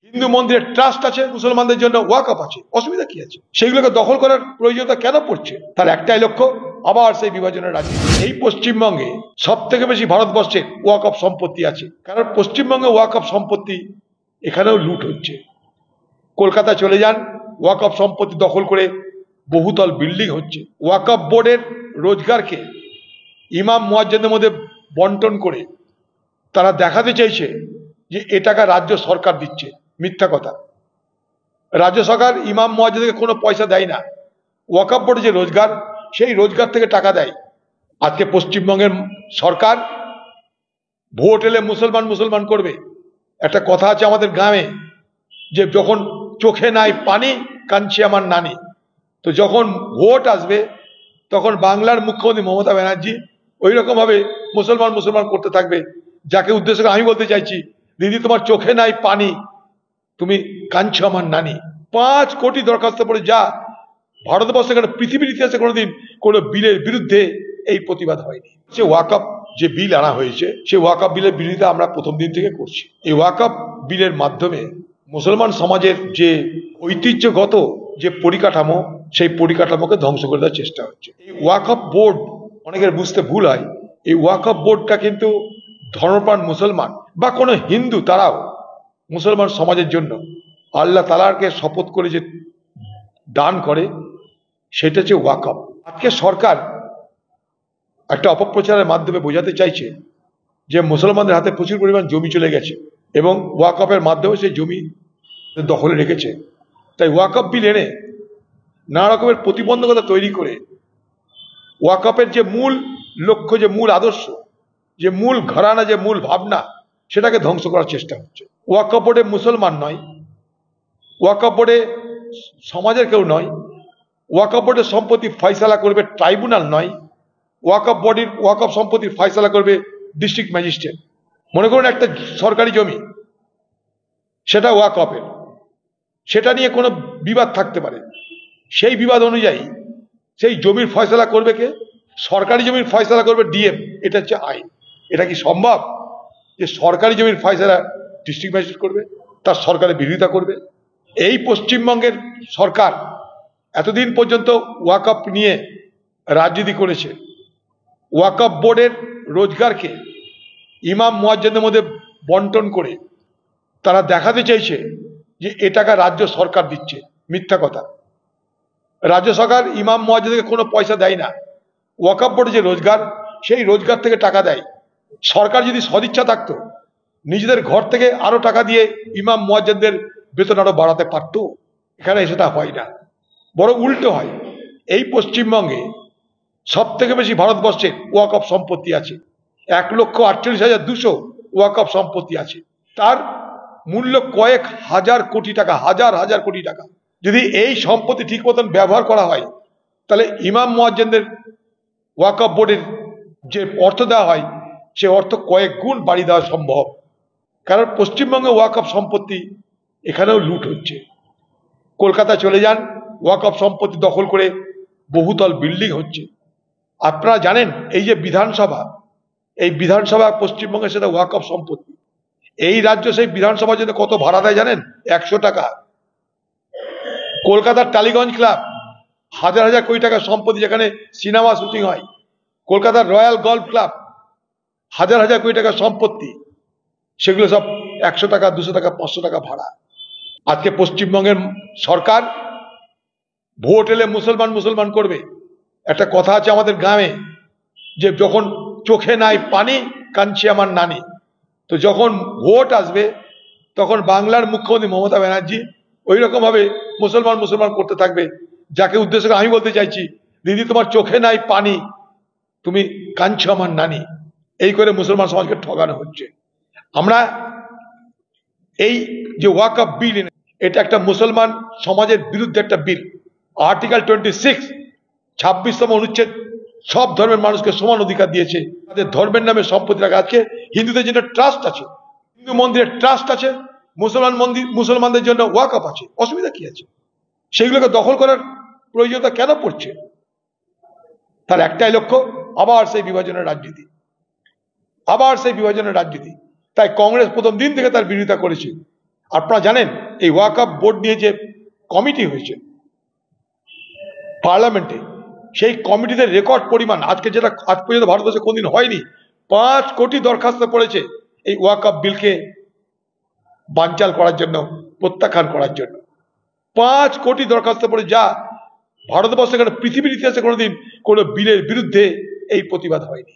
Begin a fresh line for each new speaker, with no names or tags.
হিন্দু মন্দিরের ট্রাস্ট আছে, মুসলমানদের জন্য ওয়াকফ আছে, অসুবিধা কি আছে? সেগুলোকে দখল করার প্রয়োজনতা কেন পড়ছে? তার একটাই লক্ষ্য, আবার সেই বিভাজনের রাজনীতি। এই পশ্চিমবঙ্গে সব থেকে বেশি ভারতবর্ষে ওয়াকফ সম্পত্তি আছে, কারণ পশ্চিমবঙ্গে ওয়াকফ সম্পত্তি এখানেও লুট হচ্ছে। কলকাতা চলে যান, ওয়াকফ সম্পত্তি দখল করে বহুতল বিল্ডিং হচ্ছে। ওয়াকফ বোর্ডের রোজগারকে ইমাম মুয়াজ্জিনদের মধ্যে বন্টন করে তারা দেখাতে চাইছে যে এ টাকা রাজ্য সরকার দিচ্ছে। মিথ্যা কথা। রাজ্য সরকার ইমাম মুয়াজ্জিনদেরকে কোনো পয়সা দেয় না। ওয়াকফ বোর্ডে যে রোজগার, সেই রোজগার থেকে টাকা দেয়। আজকে পশ্চিমবঙ্গের সরকার ভোট এলে মুসলমান মুসলমান করবে। একটা কথা আছে আমাদের গ্রামে, যে যখন চোখে নাই পানি কাঁদছে আমার নানি। তো যখন ভোট আসবে তখন বাংলার মুখ্যমন্ত্রী মমতা ব্যানার্জি ওই রকম ভাবে মুসলমান মুসলমান করতে থাকবে, যাকে উদ্দেশ্য করে আমি বলতে চাইছি, দিদি তোমার চোখে নাই পানি, তুমি কাঁদছো আমার নানি। 5 কোটি দরখাস্ত পড়ে যা ভারতবর্ষে কেন পৃথিবীর ইতিহাসে কোনোদিন কোনো বিলের বিরুদ্ধে এই প্রতিবাদ হয়নি। সে ওয়াকফ যে বিল আনা হয়েছে, সেই ওয়াকফ বিলের বিরোধিতা আমরা প্রথম দিন থেকে করছি। এই ওয়াকফ বিলের মাধ্যমে মুসলমান সমাজের যে ঐতিহ্যগত যে পরিকাঠামো, সেই পরিকাঠামোকে ধ্বংস করে দেওয়ার চেষ্টা হচ্ছে। এই ওয়াকফ বোর্ড, অনেকের বুঝতে ভুল হয়, এই ওয়াকফ বোর্ডটা কিন্তু ধর্মপ্রাণ মুসলমান বা কোনো হিন্দু, তারাও মুসলমান সমাজের জন্য আল্লাহ তাআলাকে শপথ করে যে দান করে, সেটা হচ্ছে ওয়াকফ। আজকে সরকার একটা অপপ্রচারের মাধ্যমে বোঝাতে চাইছে যে মুসলমানদের হাতে প্রচুর পরিমাণ জমি চলে গেছে এবং ওয়াকফের মাধ্যমে সেই জমি দখলে রেখেছে। তাই ওয়াকফ বিল এনে নানা রকমের প্রতিবন্ধকতা তৈরি করে ওয়াকফের যে মূল লক্ষ্য, যে মূল আদর্শ, যে মূল ঘরানা, যে মূল ভাবনা, সেটাকে ধ্বংস করার চেষ্টা হচ্ছে। ওয়াকফ বোর্ডে মুসলমান নয়, ওয়াকফ বোর্ডে সমাজের কেউ নয়, ওয়াকফ বোর্ডের সম্পত্তি ফয়সালা করবে ট্রাইব্যুনাল নয়, ওয়াকফ সম্পত্তির ফয়সালা করবে ডিস্ট্রিক্ট ম্যাজিস্ট্রেট। মনে করুন একটা সরকারি জমি, সেটা ওয়াকফের, সেটা নিয়ে কোনো বিবাদ থাকতে পারে, সেই বিবাদ অনুযায়ী সেই জমির ফয়সালা করবে কে? সরকারি জমির ফয়সালা করবে ডিএম। এটা হচ্ছে আইন। এটা কি সম্ভব যে সরকারি জমির ফয়সালা ডিস্ট্রিক্ট ম্যাজিস্ট্রেট করবে, তার সরকারের বিরোধিতা করবে? এই পশ্চিমবঙ্গের সরকার এতদিন পর্যন্ত ওয়াকফ নিয়ে রাজনীতি করেছে। ওয়াকফ বোর্ডের রোজগারকে ইমাম মুয়াজ্জিনদের মধ্যে বন্টন করে তারা দেখাতে চাইছে যে এ টাকা রাজ্য সরকার দিচ্ছে। মিথ্যা কথা। রাজ্য সরকার ইমাম মুয়াজ্জিনদেরকে কোনো পয়সা দেয় না। ওয়াকফ বোর্ডে যে রোজগার, সেই রোজগার থেকে টাকা দেয়। সরকার যদি সদিচ্ছা থাকতো, নিজেদের ঘর থেকে আরো টাকা দিয়ে ইমাম মুয়াজ্জিনদের বেতন আরো বাড়াতে পারত। এখানে সেটা হয় না, বরং উল্টো হয়। এই পশ্চিমবঙ্গে সব থেকে বেশি ভারতবর্ষে ওয়াকফ সম্পত্তি আছে। 1,48,200 ওয়াকফ সম্পত্তি আছে। তার মূল্য কয়েক হাজার কোটি টাকা, হাজার হাজার কোটি টাকা। যদি এই সম্পত্তি ঠিক মতন ব্যবহার করা হয়, তাহলে ইমাম মুয়াজ্জিনদের ওয়াকফ বোর্ডের যে অর্থ দেওয়া হয়, সে অর্থ কয়েক গুণ বাড়িয়ে দেওয়া সম্ভব। কারণ পশ্চিমবঙ্গে ওয়াকফ সম্পত্তি এখানেও লুট হচ্ছে। কলকাতা চলে যান, ওয়াকফ সম্পত্তি দখল করে বহুতল বিল্ডিং হচ্ছে। আপনারা জানেন, এই যে বিধানসভা, এই বিধানসভা পশ্চিমবঙ্গে সেটা ওয়াকফ সম্পত্তি। এই রাজ্য সেই বিধানসভার জন্য কত ভাড়া দেয় জানেন? 100 টাকা। কলকাতার টালিগঞ্জ ক্লাব হাজার হাজার কোটি টাকার সম্পত্তি, যেখানে সিনেমা শুটিং হয়। কলকাতার রয়্যাল গল্ফ ক্লাব হাজার হাজার কোটি টাকার সম্পত্তি, সেগুলো সব 100 টাকা, 200 টাকা, 500 টাকা ভাড়া। আজকে পশ্চিমবঙ্গের সরকার ভোট এলে মুসলমান মুসলমান করবে। একটা কথা আছে আমাদের গ্রামে, যে যখন চোখে নাই পানি কাঁদছে আমার নানি। তো যখন ভোট আসবে তখন বাংলার মুখ্যমন্ত্রী মমতা ব্যানার্জি ওই রকম ভাবে মুসলমান মুসলমান করতে থাকবে, যাকে উদ্দেশ্য করে আমি বলতে চাইছি, দিদি তোমার চোখে নাই পানি, তুমি কাঁদছো আমার নানি। এই করে মুসলমান সমাজকে ঠকানো হচ্ছে। আমরা এই যে ওয়াকফ বিল, এটা একটা মুসলমান সমাজের বিরুদ্ধে একটা বিল। আর্টিকেল 26, 26তম অনুচ্ছেদ সব ধর্মের মানুষকে সমান অধিকার দিয়েছে তাদের ধর্মের নামে সম্পত্তি রাখা। আজকে হিন্দুদের জন্য ট্রাস্ট আছে, হিন্দু মন্দিরের ট্রাস্ট আছে, মুসলমানদের জন্য ওয়াকফ আছে, অসুবিধা কি আছে? সেগুলোকে দখল করার প্রয়োজনতা কেন পড়ছে? তার একটাই লক্ষ্য, আবার সেই বিভাজনের রাজনীতি, আবার সেই বিভাজনের রাজনীতি। তাই কংগ্রেস প্রথম দিন থেকে তার বিরোধিতা করেছে। আপনারা জানেন এই ওয়াকফ বোর্ড নিয়ে যে কমিটি হয়েছে পার্লামেন্টে, সেই কমিটিতে রেকর্ড পরিমাণ, আজকে যেটা আজ পর্যন্ত ভারতবর্ষে কোনদিন হয়নি, 5 কোটি দরখাস্ত পড়েছে এই ওয়াকফ বিলকে বানচাল করার জন্য, প্রত্যাখ্যান করার জন্য। 5 কোটি দরখাস্ত পড়ে, যা ভারতবর্ষে কেন পৃথিবীর ইতিহাসে কোনোদিন কোনো বিলের বিরুদ্ধে এই প্রতিবাদ হয়নি।